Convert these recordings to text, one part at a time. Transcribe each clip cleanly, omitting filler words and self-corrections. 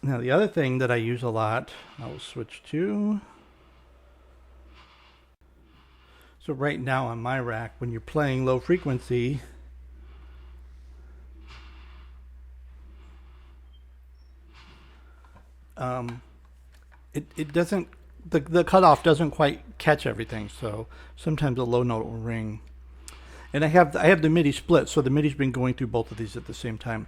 Now the other thing that I use a lot, I will switch to. So right now on my rack, when you're playing low frequency, it doesn't, the cutoff doesn't quite catch everything. So sometimes a low note will ring. And I have the MIDI split, so the MIDI's been going through both of these at the same time.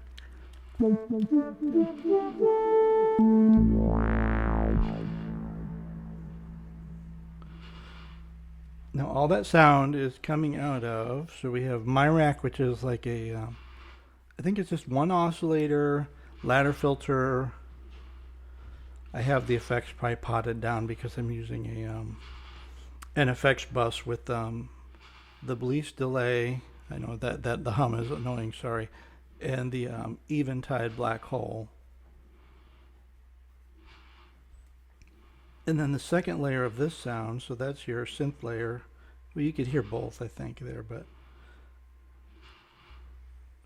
Now all that sound is coming out of, so we have my rack, which is like a, I think it's just one oscillator, ladder filter. I have the effects probably potted down because I'm using an effects bus with the release delay. I know that the hum is annoying, sorry. And the eventide black hole. And then the second layer of this sound, so that's your synth layer. Well, you could hear both, I think, there, but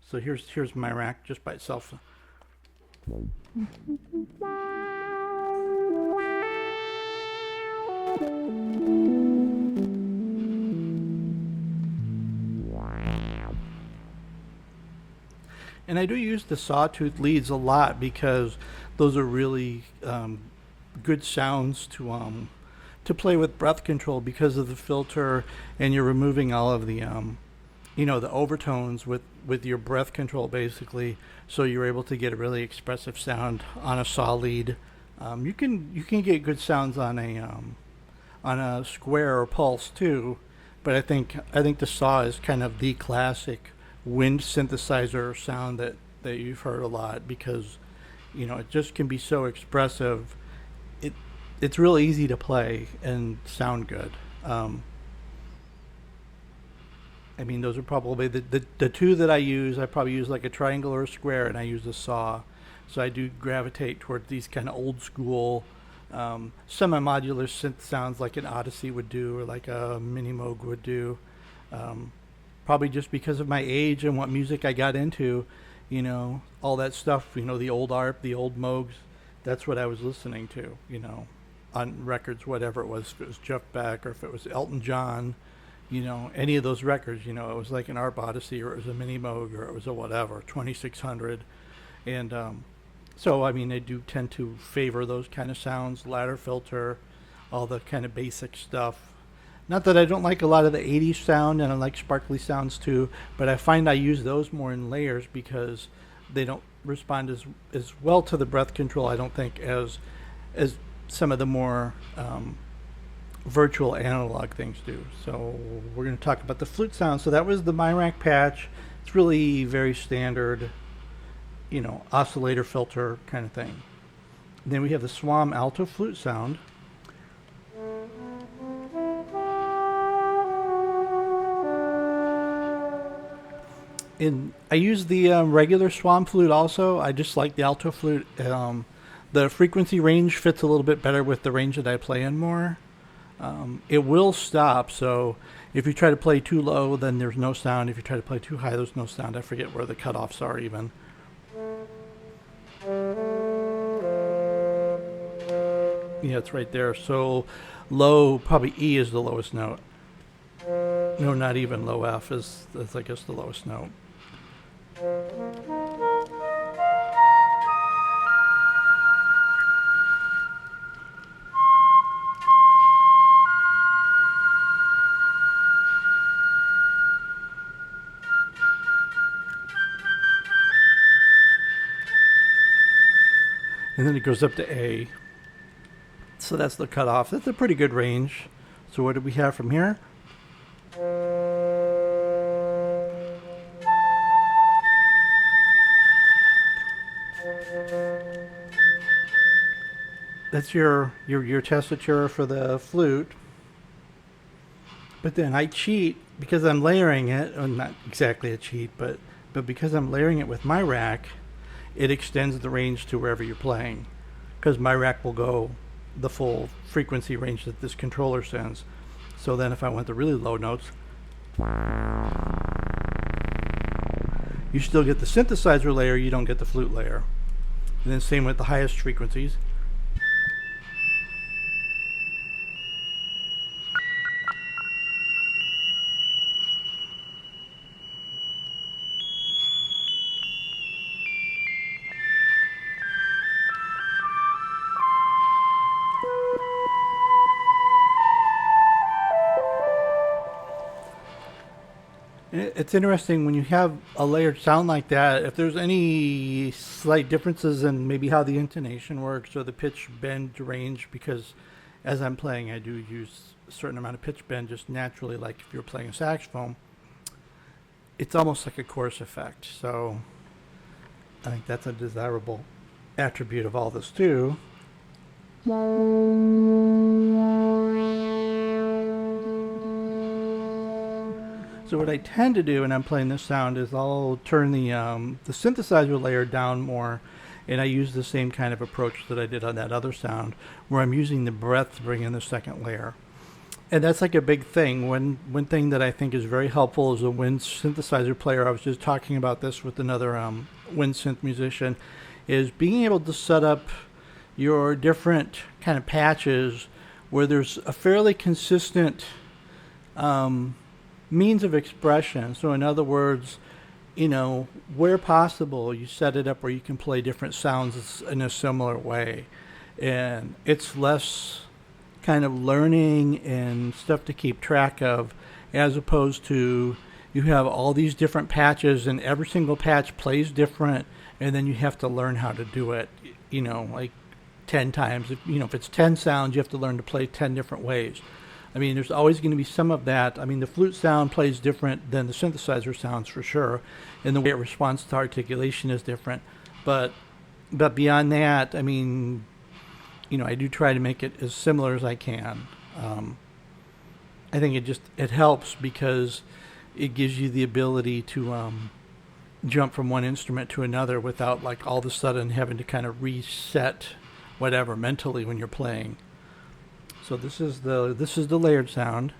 so here's my rack just by itself. And I do use the sawtooth leads a lot because those are really good sounds to play with breath control because of the filter, and you're removing all of the the overtones with your breath control basically, so you're able to get a really expressive sound on a saw lead. You can get good sounds on a square or pulse too, but I think the saw is kind of the classic wind synthesizer sound that you've heard a lot because it just can be so expressive. It's real easy to play and sound good. I mean, those are probably the two that I use. I probably use like a triangle or a square, and I use a saw. So I do gravitate towards these kind of old school semi-modular synth sounds like an Odyssey would do or like a Mini Moog would do. Probably just because of my age and what music I got into, all that stuff, the old ARP, the old Moogs, that's what I was listening to, on records, whatever it was, if it was Jeff Beck or if it was Elton John, any of those records, it was like an ARP Odyssey or it was a Mini Moog or it was a whatever, 2600. And so, I mean, I do tend to favor those kind of sounds, ladder filter, all the kind of basic stuff. Not that I don't like a lot of the 80s sound, and I like sparkly sounds too, but I find I use those more in layers because they don't respond as well to the breath control, I don't think, as some of the more virtual analog things do. So we're going to talk about the flute sound. So that was the Myrack patch. It's really very standard, oscillator filter kind of thing. Then we have the Swam alto flute sound. And I use the regular Swam flute also. I just like the alto flute. The frequency range fits a little bit better with the range that I play in more. It will stop, so if you try to play too low, then there's no sound. If you try to play too high, there's no sound. I forget where the cutoffs are even. Yeah, it's right there. So low, probably E is the lowest note. No, not even low F is I guess the lowest note. And then it goes up to A. So that's the cutoff. That's a pretty good range. So what do we have from here? That's your tessiture for the flute. But then I cheat because I'm layering it, or not exactly a cheat, but because I'm layering it with my rack, it extends the range to wherever you're playing. Because my rack will go the full frequency range that this controller sends. So then if I want the really low notes, you still get the synthesizer layer, you don't get the flute layer. And then same with the highest frequencies. It's interesting when you have a layered sound like that, if there's any slight differences in maybe how the intonation works or the pitch bend range, because as I'm playing, I do use a certain amount of pitch bend just naturally, like if you're playing a saxophone. It's almost like a chorus effect. So I think that's a desirable attribute of all this too. So what I tend to do when I'm playing this sound is I'll turn the synthesizer layer down more, and I use the same kind of approach that I did on that other sound, where I'm using the breath to bring in the second layer. And that's like a big thing. One thing that I think is very helpful is a wind synthesizer player. I was just talking about this with another wind synth musician, is being able to set up your different kind of patches where there's a fairly consistent means of expression. So in other words, where possible, you set it up where you can play different sounds in a similar way. And it's less kind of learning and stuff to keep track of, as opposed to you have all these different patches and every single patch plays different, and then you have to learn how to do it, like 10 times. If it's 10 sounds, you have to learn to play 10 different ways. I mean, there's always going to be some of that. I mean, the flute sound plays different than the synthesizer sounds for sure, and the way it responds to articulation is different. But beyond that, I mean, I do try to make it as similar as I can. I think it helps because it gives you the ability to jump from one instrument to another without like all of a sudden having to kind of reset whatever mentally when you're playing. So this is the layered sound.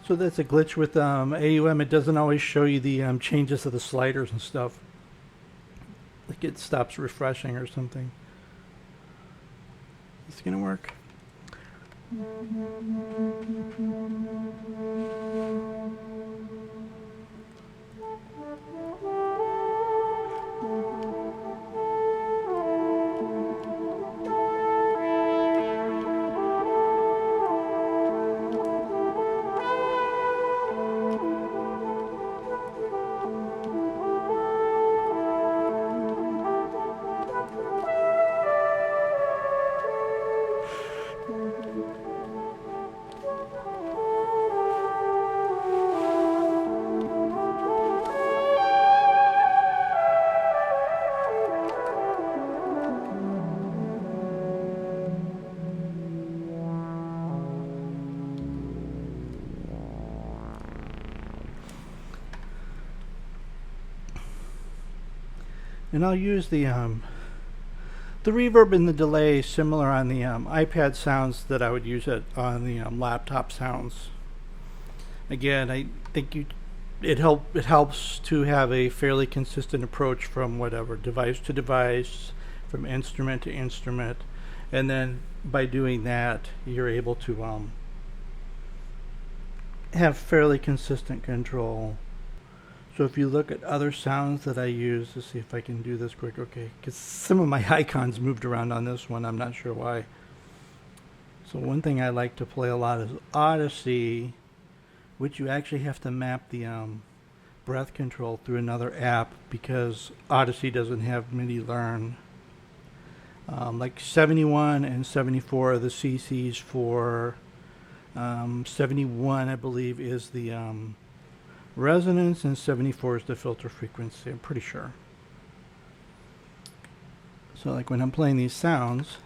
So that's a glitch with AUM. It doesn't always show you the changes of the sliders and stuff. Like it stops refreshing or something. Is it gonna work? And I'll use the The reverb and the delay is similar on the iPad sounds that I would use it on the laptop sounds. Again, I think it helps to have a fairly consistent approach from whatever device to device, from instrument to instrument, and then by doing that, you're able to have fairly consistent control. So if you look at other sounds that I use, let's see if I can do this quick. Okay, because some of my icons moved around on this one. I'm not sure why. So one thing I like to play a lot is Odyssey, which you actually have to map the breath control through another app because Odyssey doesn't have MIDI learn. Like 71 and 74 are the CCs for 71, I believe, is the resonance, and 74 is the filter frequency, I'm pretty sure. So like when I'm playing these sounds,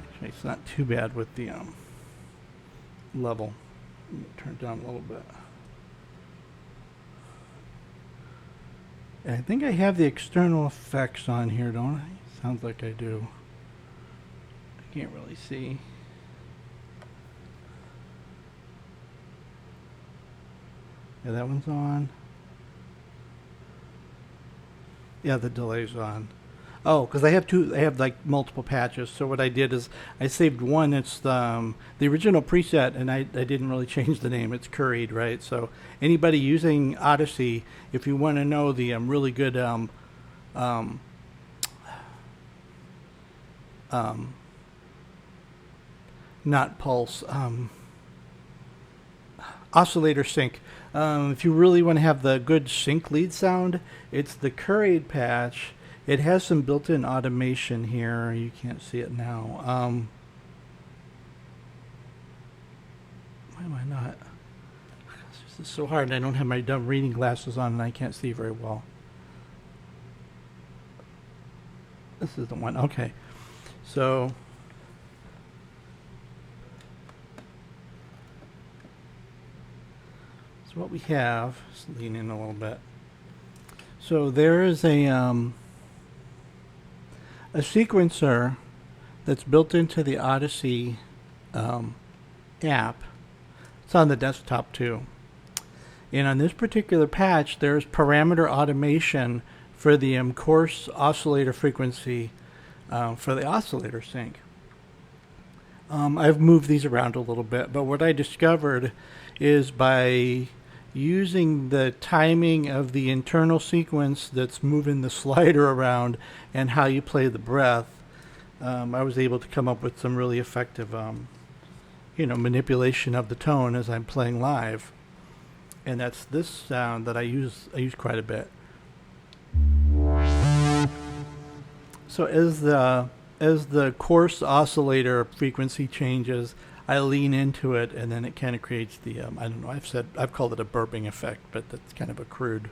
actually it's not too bad with the level. Let me turn it down a little bit. And I think I have the external effects on here, don't I? Sounds like I do. I can't really see. Yeah, that one's on. Yeah, the delay's on. Oh, because I have like multiple patches. So what I did is I saved one. It's the original preset, and I didn't really change the name. It's curried, right? So anybody using Odyssey, if you want to know the really good not pulse, oscillator sync. If you really want to have the good sync lead sound, it's the curried patch. It has some built-in automation here. You can't see it now. Why am I not? This is so hard. I don't have my dumb reading glasses on and I can't see very well. This is the one. Okay. So what we have, let's lean in a little bit. So there is a sequencer that's built into the Odyssey app. It's on the desktop too. And on this particular patch, there's parameter automation for the coarse oscillator frequency for the oscillator sync. I've moved these around a little bit, but what I discovered is by using the timing of the internal sequence that's moving the slider around and how you play the breath, I was able to come up with some really effective manipulation of the tone as I'm playing live. And that's this sound that I use quite a bit. So as the coarse oscillator frequency changes, I lean into it, and then it kind of creates the I don't know. I've called it a burping effect, but that's kind of a crude.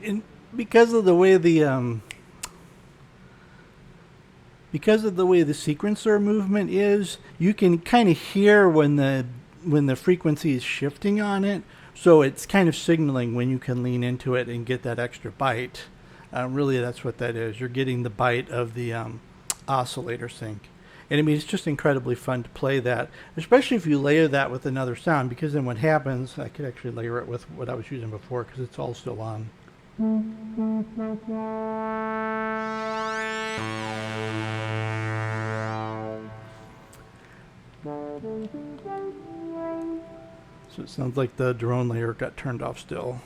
And because of the way the sequencer movement is, you can kind of hear when the frequency is shifting on it. So it's kind of signaling when you can lean into it and get that extra bite. Really, that's what that is. You're getting the bite of the oscillator sync. And I mean, it's just incredibly fun to play that, especially if you layer that with another sound, because then what happens, I could actually layer it with what I was using before because it's all still on. So it sounds like the drone layer got turned off still.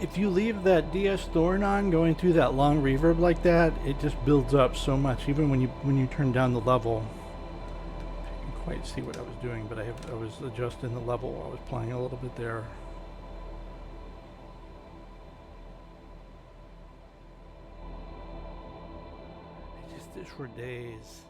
If you leave that DS Thorn on going through that long reverb like that, it just builds up so much. Even when you turn down the level, I can quite see what I was doing, but I was adjusting the level while I was playing a little bit there. I just this for days.